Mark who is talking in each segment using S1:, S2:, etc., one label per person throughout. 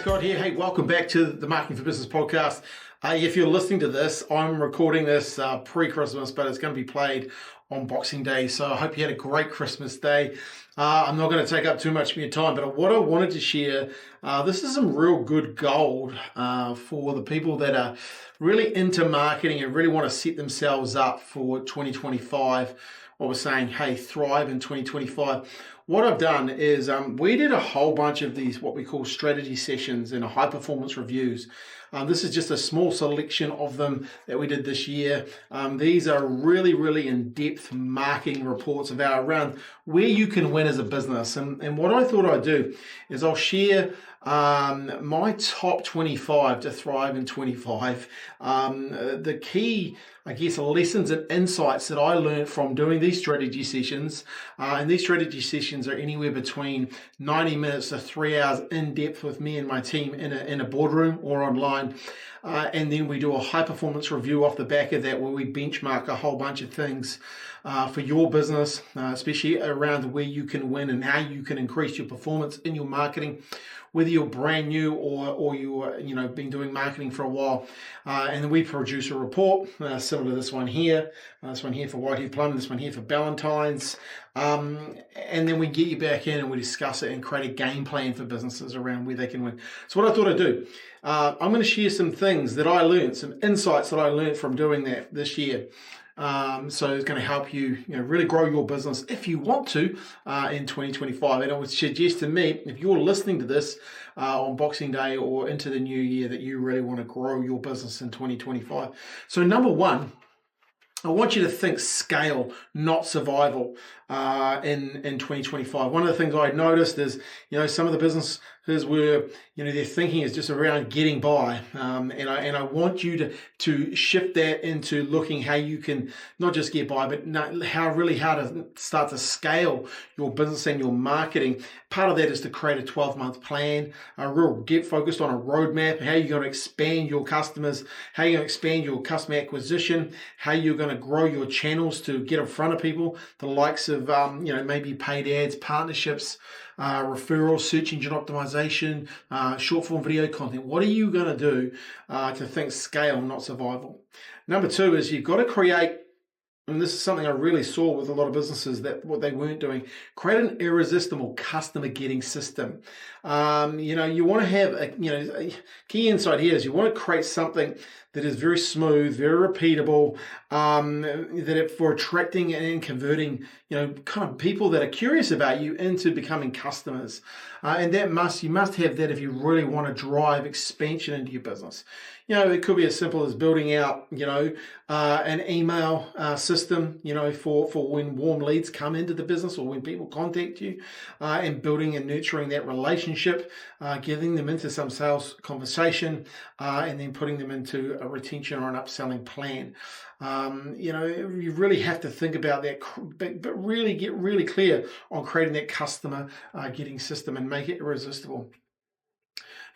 S1: Scott here. Hey, welcome back to the Marketing for Business podcast. If you're listening to this, I'm recording this pre-Christmas, but it's going to be played on Boxing Day. So I hope you had a great Christmas day. I'm not going to take up too much of your time, but what I wanted to share, this is some real good gold for the people that are really into marketing and really want to set themselves up for 2025. What we're saying, hey, thrive in 2025. What I've done is we did a whole bunch of these, what we call strategy sessions and high performance reviews. This is just a small selection of them that we did this year. These are really in-depth marketing reports around where you can win as a business. And what I thought I'd do is I'll share my top 25 to thrive in 25. The key, I guess, lessons and insights that I learned from doing these strategy sessions. And these strategy sessions are anywhere between 90 minutes to 3 hours in depth with me and my team in a boardroom or online. And then we do a high performance review off the back of that where we benchmark a whole bunch of things for your business, especially around where you can win and how you can increase your performance in your marketing, whether you're brand new or you're been doing marketing for a while. And then we produce a report similar to this one here for Whitehead Plumbing, this one here for Ballantyne's. And then we get you back in and we discuss it and create a game plan for businesses around where they can win. So what I thought I'd do, I'm going to share some things that I learned, some insights that I learned from doing that this year. So it's going to help you, really grow your business if you want to in 2025. And I would suggest to me, if you're listening to this on Boxing Day or into the new year, that you really want to grow your business in 2025. So number one, I want you to think scale, not survival in 2025. One of the things I noticed is, some of the businesses where, their thinking is just around getting by. And I want you to shift that into looking how you can not just get by, but how to start to scale your business and your marketing. Part of that is to create a 12-month plan, get focused on a roadmap, how you're going to expand your customers, how you're going to expand your customer acquisition, how you're going to grow your channels to get in front of people, the likes of, maybe paid ads, partnerships, referrals, search engine optimization, short form video content. What are you going to do to think scale, not survival? Number two is you've got to create, and this is something I really saw with a lot of businesses, that what they weren't doing, create an irresistible customer getting system. You want to have a key insight here is you want to create something that is very smooth, very repeatable, for attracting and converting, kind of people that are curious about you into becoming customers. And you must have that if you really want to drive expansion into your business. It could be as simple as building out, an email system, for when warm leads come into the business or when people contact you, and building and nurturing that relationship, getting them into some sales conversation, and then putting them into a retention or an upselling plan. You really have to think about that, but really get really clear on creating that customer getting system and make it irresistible.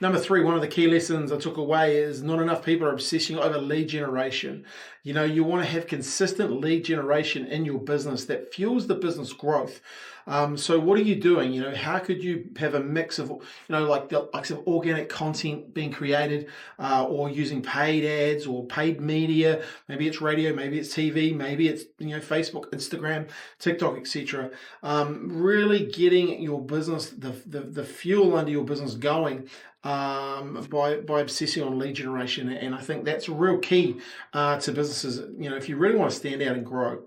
S1: Number three, one of the key lessons I took away is not enough people are obsessing over lead generation. You want to have consistent lead generation in your business that fuels the business growth. So what are you doing? How could you have a mix of, like the likes of organic content being created, or using paid ads or paid media? Maybe it's radio, maybe it's TV, maybe it's, Facebook, Instagram, TikTok, etc. Really getting your business, the fuel under your business going, by obsessing on lead generation. And I think that's a real key to businesses, if you really want to stand out and grow.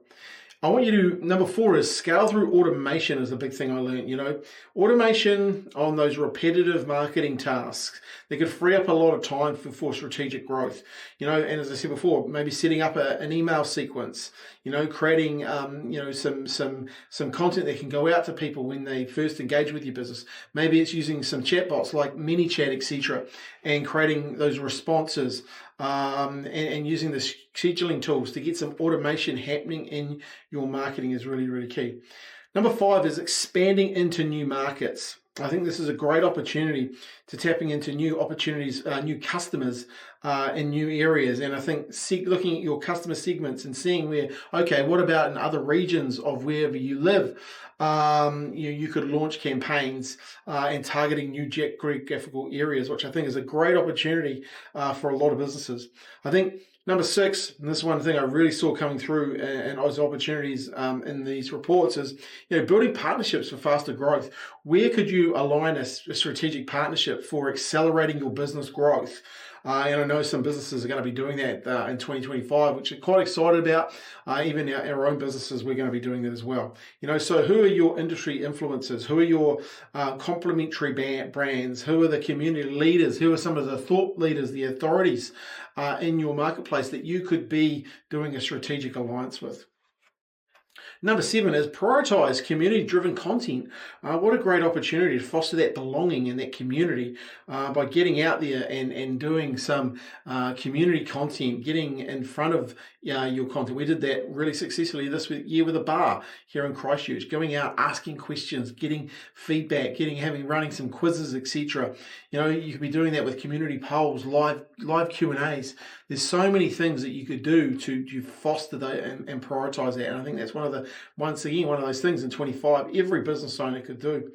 S1: I want you to, number four is scale through automation is a big thing I learned. Automation on those repetitive marketing tasks, they could free up a lot of time for strategic growth. And as I said before, maybe setting up an email sequence, creating, some content that can go out to people when they first engage with your business. Maybe it's using some chatbots like ManyChat, etc., and creating those responses, and using the scheduling tools to get some automation happening in your marketing is really, really key. Number five is expanding into new markets. I think this is a great opportunity to tapping into new opportunities, new customers in new areas. And I think looking at your customer segments and seeing where, okay, what about in other regions of wherever you live? You could launch campaigns and targeting new geographical areas, which I think is a great opportunity for a lot of businesses. I think number 6, and this is one thing I really saw coming through and as opportunities in these reports, is building partnerships for faster growth. Where could you align a strategic partnership for accelerating your business growth? And I know some businesses are going to be doing that in 2025, which I'm quite excited about. Even our own businesses, we're going to be doing that as well. So who are your industry influencers? Who are your complementary brands? Who are the community leaders? Who are some of the thought leaders, the authorities in your marketplace that you could be doing a strategic alliance with? Number 7 is prioritize community-driven content. What a great opportunity to foster that belonging in that community by getting out there and doing some community content, getting in front of your content. We did that really successfully this year with a bar here in Christchurch, going out, asking questions, getting feedback, running some quizzes, etc. You could be doing that with community polls, live Q&As. There's so many things that you could do to foster that and prioritize that. And I think that's one of those things in 25 every business owner could do.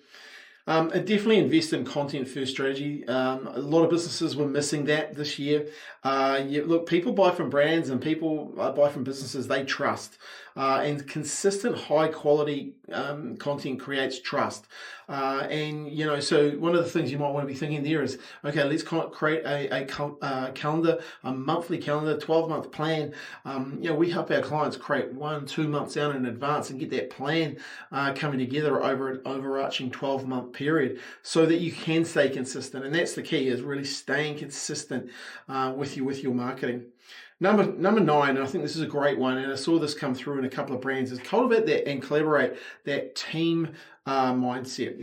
S1: And definitely invest in content first strategy. A lot of businesses were missing that this year. Look, people buy from brands and people buy from businesses they trust. And consistent high quality content creates trust. So one of the things you might want to be thinking there is, okay, let's create a calendar, a monthly calendar, 12-month plan. We help our clients create 1-2 months out in advance and get that plan coming together over an overarching 12-month period so that you can stay consistent. And that's the key, is really staying consistent with your marketing. Number 9, and I think this is a great one, and I saw this come through in a couple of brands, is cultivate that and collaborate that team mindset.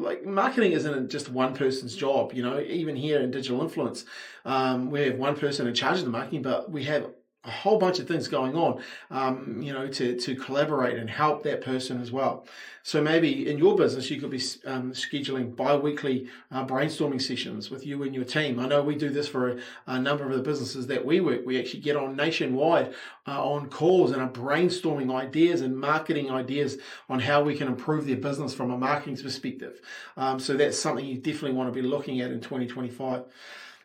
S1: Like marketing isn't just one person's job. Even here in digital influence, we have one person in charge of the marketing, but we have a whole bunch of things going on, to collaborate and help that person as well. So maybe in your business, you could be scheduling bi-weekly brainstorming sessions with you and your team. I know we do this for a number of the businesses that we work. We actually get on nationwide on calls and are brainstorming ideas and marketing ideas on how we can improve their business from a marketing perspective. So that's something you definitely want to be looking at in 2025.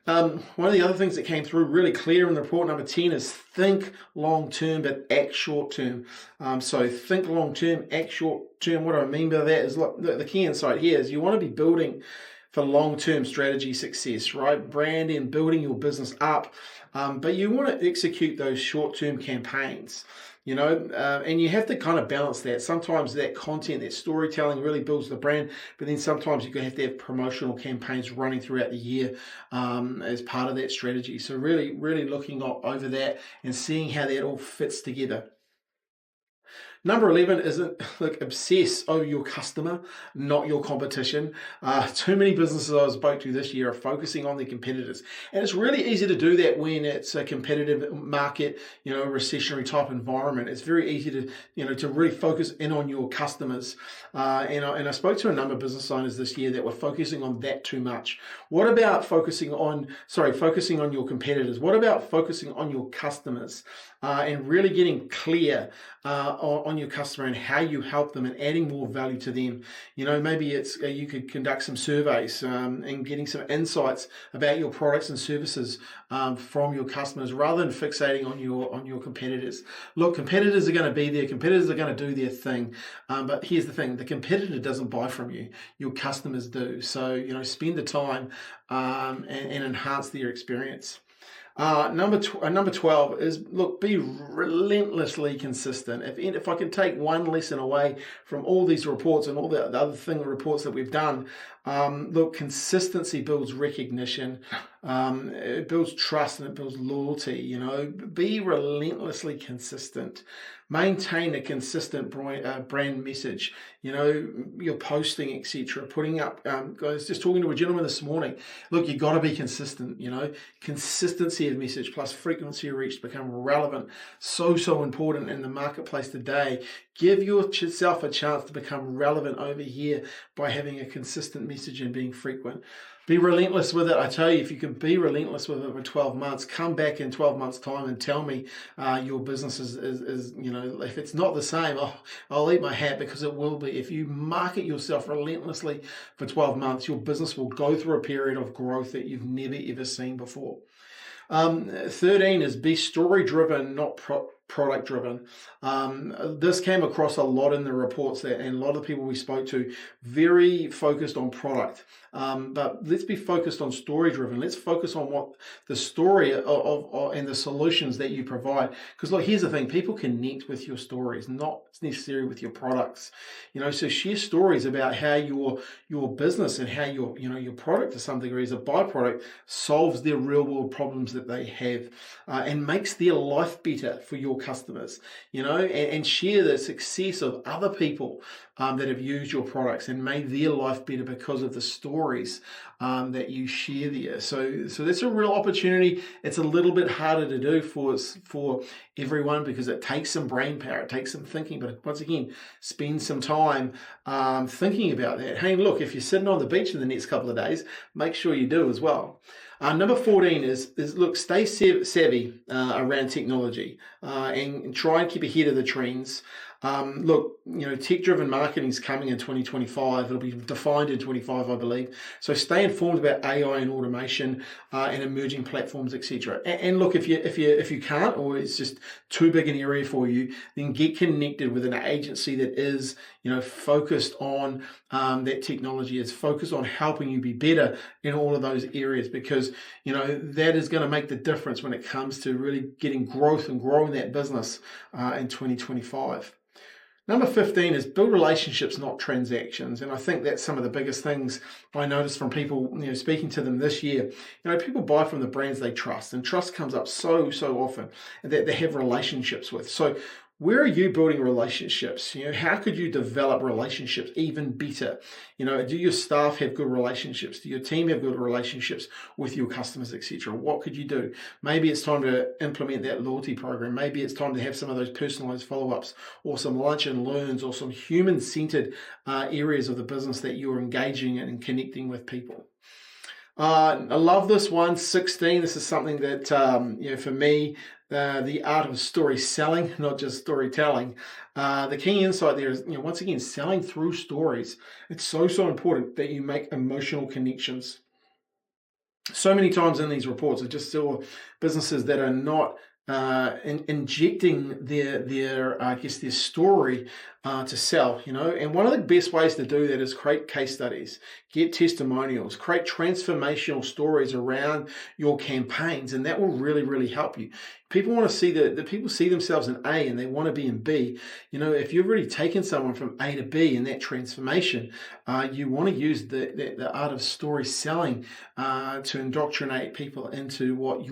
S1: One of the other things that came through really clear in the report, number 10, is think long-term but act short-term. So think long-term, act short-term. What do I mean by that is, look, the key insight here is you want to be building for long-term strategy success, right? Branding, building your business up, but you want to execute those short-term campaigns. And you have to kind of balance that. Sometimes that content, that storytelling really builds the brand, but then sometimes you have to have promotional campaigns running throughout the year as part of that strategy. So really, really looking over that and seeing how that all fits together. Number 11 isn't obsess over your customer, not your competition. Too many businesses I spoke to this year are focusing on their competitors. And it's really easy to do that when it's a competitive market, a recessionary type environment. It's very easy to really focus in on your customers. And I spoke to a number of business owners this year that were focusing on that too much. What about focusing on your competitors? What about focusing on your customers and really getting clear on your customer and how you help them and adding more value to them? Maybe it's you could conduct some surveys and getting some insights about your products and services from your customers rather than fixating on your competitors. Look, competitors are going to be there. Competitors are going to do their thing. But here's the thing: the competitor doesn't buy from you. Your customers do. So spend the time and enhance their experience. Number 12 is, look, be relentlessly consistent. If I can take one lesson away from all these reports and all the other reports that we've done, look, consistency builds recognition. It builds trust and it builds loyalty. Be relentlessly consistent. Maintain a consistent brand message. Your posting, etc. Putting up. I was just talking to a gentleman this morning. Look, you got to be consistent. Consistency of message plus frequency of reach become relevant. So important in the marketplace today. Give yourself a chance to become relevant over here by having a consistent message and being frequent. Be relentless with it. I tell you, if you can be relentless with it for 12 months, come back in 12 months' time and tell me your business is if it's not the same, I'll eat my hat, because it will be. If you market yourself relentlessly for 12 months, your business will go through a period of growth that you've never, ever seen before. 13 is be story-driven, not product-driven. This came across a lot in the reports and a lot of the people we spoke to, very focused on product. But let's be focused on story-driven. Let's focus on what the story of and the solutions that you provide. Because look, here's the thing: people connect with your stories, not necessarily with your products. So share stories about how your business and how your product, to some degree, as a byproduct, solves their real-world problems that they have, and makes their life better for your customers. And share the success of other people that have used your products and made their life better because of the stories that you share there. So that's a real opportunity. It's a little bit harder to do for everyone, because it takes some brain power, it takes some thinking. But once again, spend some time thinking about that. Hey, look, if you're sitting on the beach in the next couple of days, make sure you do as well. Number 14 is look, stay savvy around technology and try and keep ahead of the trends. Look, tech-driven marketing is coming in 2025. It'll be defined in 25, I believe. So stay informed about AI and automation and emerging platforms, etc. And look, if you can't, or it's just too big an area for you, then get connected with an agency that is focused on that technology, is focused on helping you be better in all of those areas, because that is going to make the difference when it comes to really getting growth and growing that business in 2025. Number 15 is build relationships, not transactions. And I think that's some of the biggest things I noticed from people, speaking to them this year. People buy from the brands they trust, and trust comes up so often, that they have relationships with. So where are you building relationships? How could you develop relationships even better? Do your staff have good relationships? Do your team have good relationships with your customers, etc.? What could you do? Maybe it's time to implement that loyalty program. Maybe it's time to have some of those personalized follow-ups, or some lunch and learns, or some human-centered areas of the business that you're engaging in and connecting with people. I love this one, 16. This is something that, for me, the art of story selling, not just storytelling. The key insight there is, once again, selling through stories. It's so important that you make emotional connections. So many times in these reports, I just saw businesses that are not injecting their story to sell, and one of the best ways to do that is create case studies, get testimonials, create transformational stories around your campaigns, and that will really help you. People want to see the people see themselves in A and they want to be in B. If you've already taken someone from A to B in that transformation, you want to use the art of story selling to indoctrinate people into what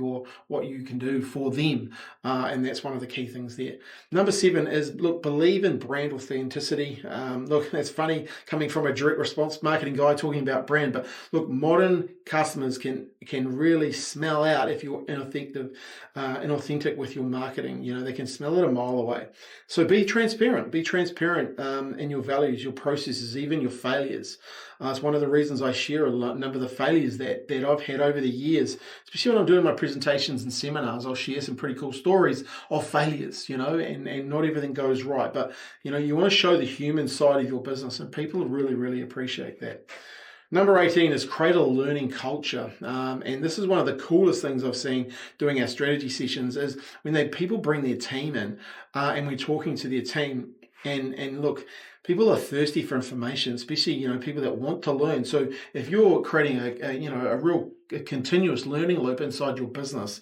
S1: you can do for them, and that's one of the key things there. Number 7 is look, believe in brand authenticity. Look, it's funny coming from a direct response marketing guy talking about brand, but look, modern customers can really smell out if you're inauthentic with your marketing. They can smell it a mile away. So be transparent. Be transparent in your values, your processes, even your failures. It's one of the reasons I share a number of the failures that I've had over the years, especially when I'm doing my presentations and seminars. I'll share some pretty cool stories of failures, and not everything goes right. But, you want to show the human side of your business, and people really appreciate that. Number 18 is create a learning culture. And this is one of the coolest things I've seen doing our strategy sessions is when people bring their team in and we're talking to their team, and look, People are thirsty for information, especially, people that want to learn. So if you're creating a real continuous learning loop inside your business,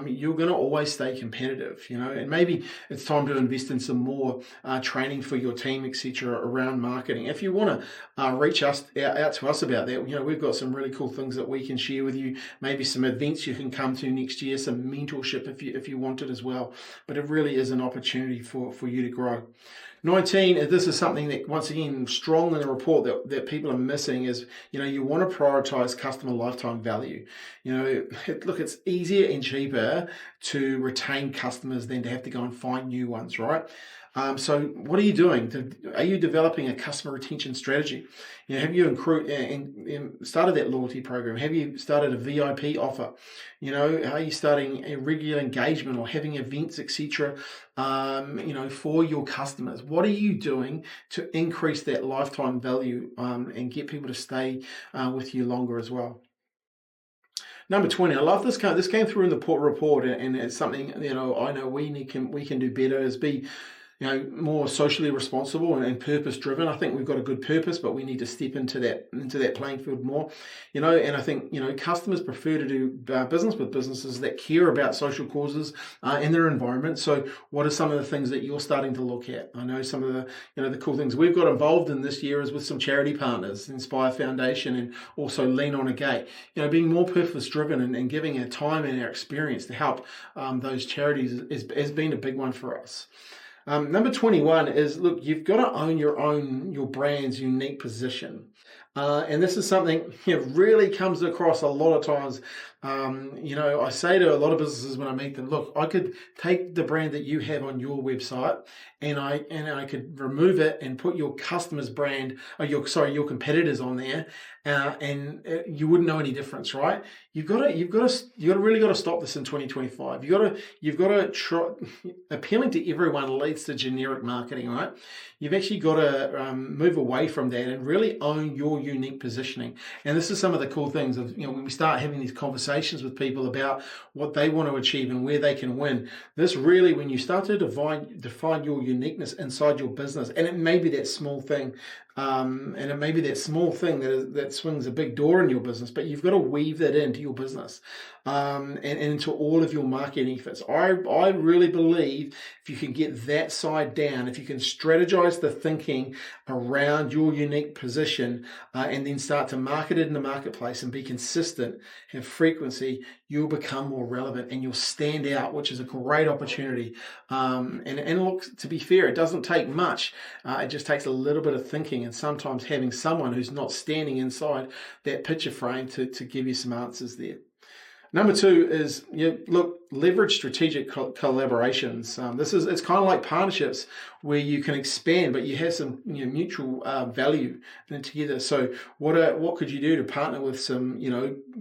S1: you're going to always stay competitive, and maybe it's time to invest in some more training for your team, etc., around marketing. If you want to reach out to us about that, we've got some really cool things that we can share with you, maybe some events you can come to next year, some mentorship if you want it as well. But it really is an opportunity for you to grow. 19, this is something that, once again, strong in the report that people are missing is, you want to prioritize customer lifetime value. Look, it's easier and cheaper to retain customers than to have to go and find new ones, right? So what are you doing? Are you developing a customer retention strategy? Have you started that loyalty program? Have you started a VIP offer? Are you starting a regular engagement or having events, etc., for your customers? What are you doing to increase that lifetime value and get people to stay with you longer as well? Number 20, I love this. This came through in the report, and it's something I know we can do better, is be more socially responsible and purpose driven. I think we've got a good purpose, but we need to step into that playing field more. And I think customers prefer to do business with businesses that care about social causes and their environment. So what are some of the things that you're starting to look at? I know some of the cool things we've got involved in this year is with some charity partners, Inspire Foundation, and also Lean on a Gate. Being more purpose driven and giving our time and our experience to help those charities has been a big one for us. Number 21 is, look, you've got to own your brand's unique position. And this is something really comes across a lot of times. I say to a lot of businesses when I meet them, look, I could take the brand that you have on your website and I could remove it and put your customer's brand, your competitors on there, and you wouldn't know any difference, right? You've really got to stop this in 2025. You've got to try. Appealing to everyone leads to generic marketing, right? You've actually got to move away from that and really own your unique positioning. And this is some of the cool things of when we start having these conversations with people about what they want to achieve and where they can win. This really, when you start to define your uniqueness inside your business, and it may be that small thing. And it may be that small thing that swings a big door in your business, but you've got to weave that into your business and into all of your marketing efforts. I really believe if you can get that side down, if you can strategize the thinking around your unique position and then start to market it in the marketplace and be consistent, have frequency, you'll become more relevant and you'll stand out, which is a great opportunity. And look, to be fair, it doesn't take much. It just takes a little bit of thinking and sometimes having someone who's not standing inside that picture frame to give you some answers there. Number 2 is, leverage strategic collaborations. It's kind of like partnerships where you can expand, but you have some mutual value together. So what could you do to partner with some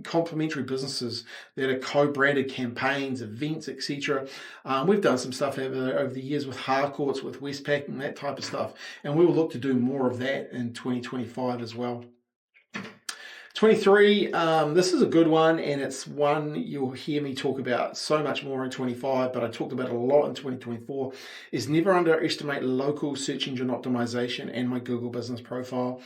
S1: complementary businesses that are co-branded campaigns, events, etc. We've done some stuff over the years with Harcourts, with Westpac, and that type of stuff, and we will look to do more of that in 2025 as well. 23, this is a good one, and it's one you'll hear me talk about so much more in 25, but I talked about it a lot in 2024, is never underestimate local search engine optimization and my Google business profile.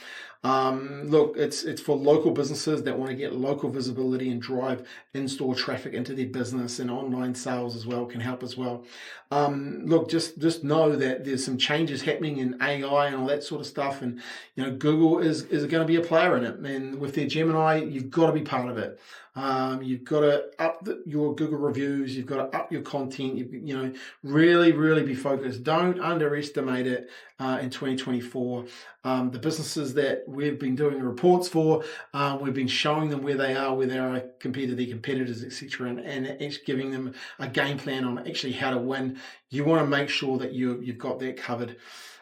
S1: Look, it's for local businesses that want to get local visibility and drive in-store traffic into their business, and online sales as well can help as well. Look, just know that there's some changes happening in AI and all that sort of stuff, and Google is going to be a player in it, and with their Gemini, you've got to be part of it. You've got to up your Google reviews. You've got to up your content. Really be focused. Don't underestimate it in 2024. The businesses that we've been doing reports for, we've been showing them where they are compared to their competitors, etc., and actually giving them a game plan on actually how to win. You want to make sure that you've got that covered.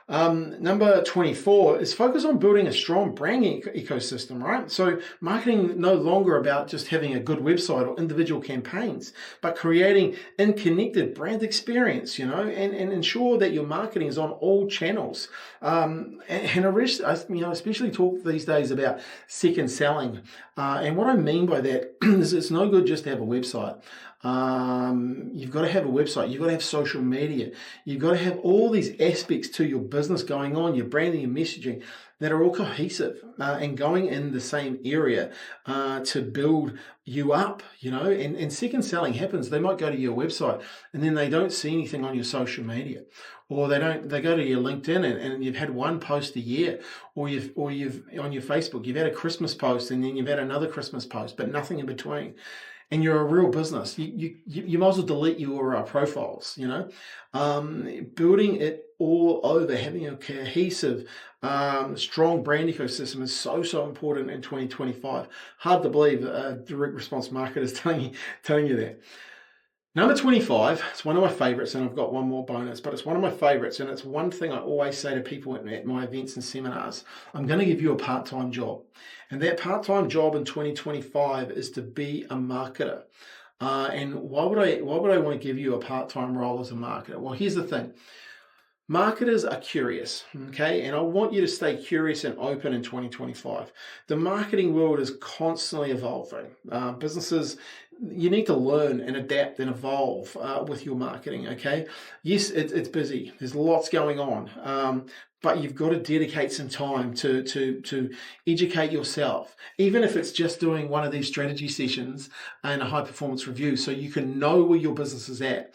S1: Number 24 is focus on building a strong brand ecosystem, right? So marketing no longer about just having a good website or individual campaigns, but creating connected brand experience, and ensure that your marketing is on all channels. And especially talk these days about second selling. And what I mean by that is it's no good just to have a website. You've got to have a website. You've got to have social media. You've got to have all these aspects to your business going on, your branding and messaging that are all cohesive and going in the same area to build you up, and second selling happens. They might go to your website and then they don't see anything on your social media, or they go to your LinkedIn and you've had one post a year, or you've on your Facebook, you've had a Christmas post and then you've had another Christmas post, but nothing in between. And you're a real business. You might as well delete your profiles, building it all over, having a cohesive, strong brand ecosystem is so important in 2025. Hard to believe a direct response marketer is telling you that. Number 25, it's one of my favorites, and I've got one more bonus, but it's one of my favorites, and it's one thing I always say to people at my events and seminars. I'm going to give you a part-time job, and that part-time job in 2025 is to be a marketer. And why would I want to give you a part-time role as a marketer? Well, here's the thing. Marketers are curious, okay? And I want you to stay curious and open in 2025. The marketing world is constantly evolving. Businesses, you need to learn and adapt and evolve with your marketing, okay? Yes, it's busy. There's lots going on. But you've got to dedicate some time to educate yourself, even if it's just doing one of these strategy sessions and a high performance review, so you can know where your business is at,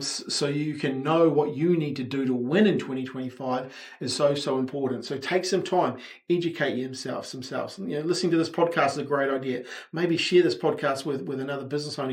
S1: so you can know what you need to do to win in 2025 is so important. So take some time, educate yourself themselves. Listening to this podcast is a great idea. Maybe share this podcast with another business owner.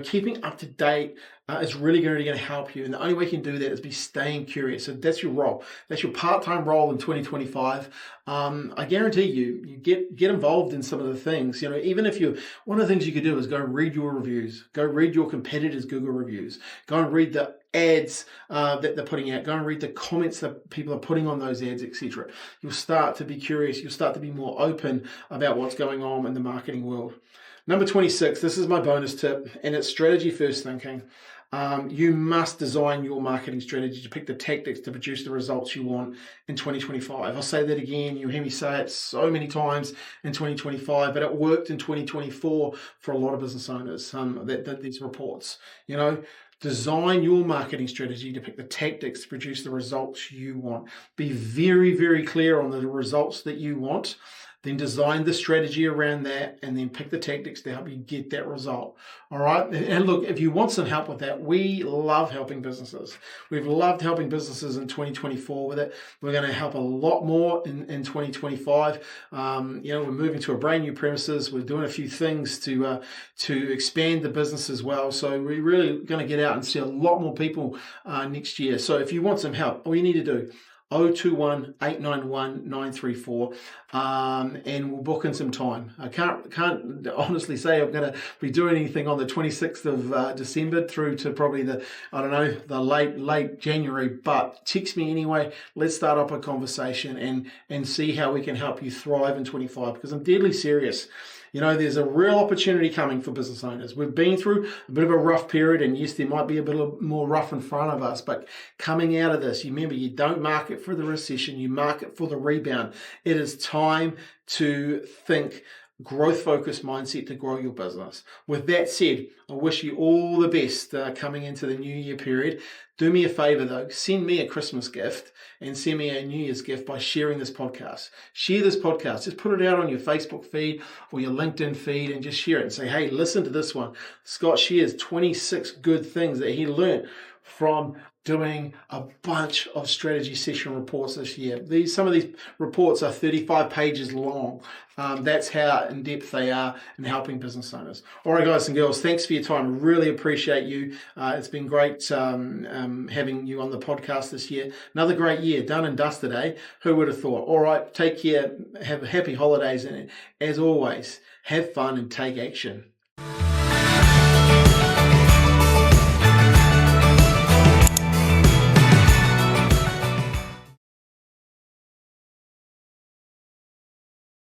S1: Keeping up to date is really going to help you. And the only way you can do that is be staying curious. So that's your role. That's your part-time role in 2025. I guarantee you get involved in some of the things. Even if one of the things you could do is go and read your reviews, go read your competitors' Google reviews, go and read the ads that they're putting out, go and read the comments that people are putting on those ads, etc. You'll start to be curious. You'll start to be more open about what's going on in the marketing world. Number 26, this is my bonus tip, and it's strategy first thinking. You must design your marketing strategy to pick the tactics to produce the results you want in 2025. I'll say that again. You hear me say it so many times in 2025, but it worked in 2024 for a lot of business owners, these reports. Design your marketing strategy to pick the tactics to produce the results you want. Be very, very clear on the results that you want. Then design the strategy around that, and then pick the tactics to help you get that result. All right. And look, if you want some help with that, we love helping businesses. We've loved helping businesses in 2024 with it. We're going to help a lot more in 2025. We're moving to a brand new premises. We're doing a few things to expand the business as well. So we're really going to get out and see a lot more people next year. So if you want some help, all you need to do, 021 891 934, and we'll book in some time. I can't honestly say I'm going to be doing anything on the 26th of December through to probably the late January, but text me anyway. Let's start up a conversation and see how we can help you thrive in 25, because I'm deadly serious. There's a real opportunity coming for business owners. We've been through a bit of a rough period, and yes, there might be a bit more rough in front of us, but coming out of this, remember, you don't market for the recession, you market for the rebound. It is time to think growth-focused mindset to grow your business. With that said, I wish you all the best coming into the New Year period. Do me a favor though, send me a Christmas gift and send me a New Year's gift by sharing this podcast. Share this podcast. Just put it out on your Facebook feed or your LinkedIn feed and just share it and say, hey, listen to this one. Scott shares 26 good things that he learned from doing a bunch of strategy session reports this year. Some of these reports are 35 pages long. That's how in-depth they are in helping business owners. All right, guys and girls, thanks for your time. Really appreciate you. It's been great having you on the podcast this year. Another great year, done and dusted, eh? Who would have thought? All right, take care, have happy holidays, and as always, have fun and take action.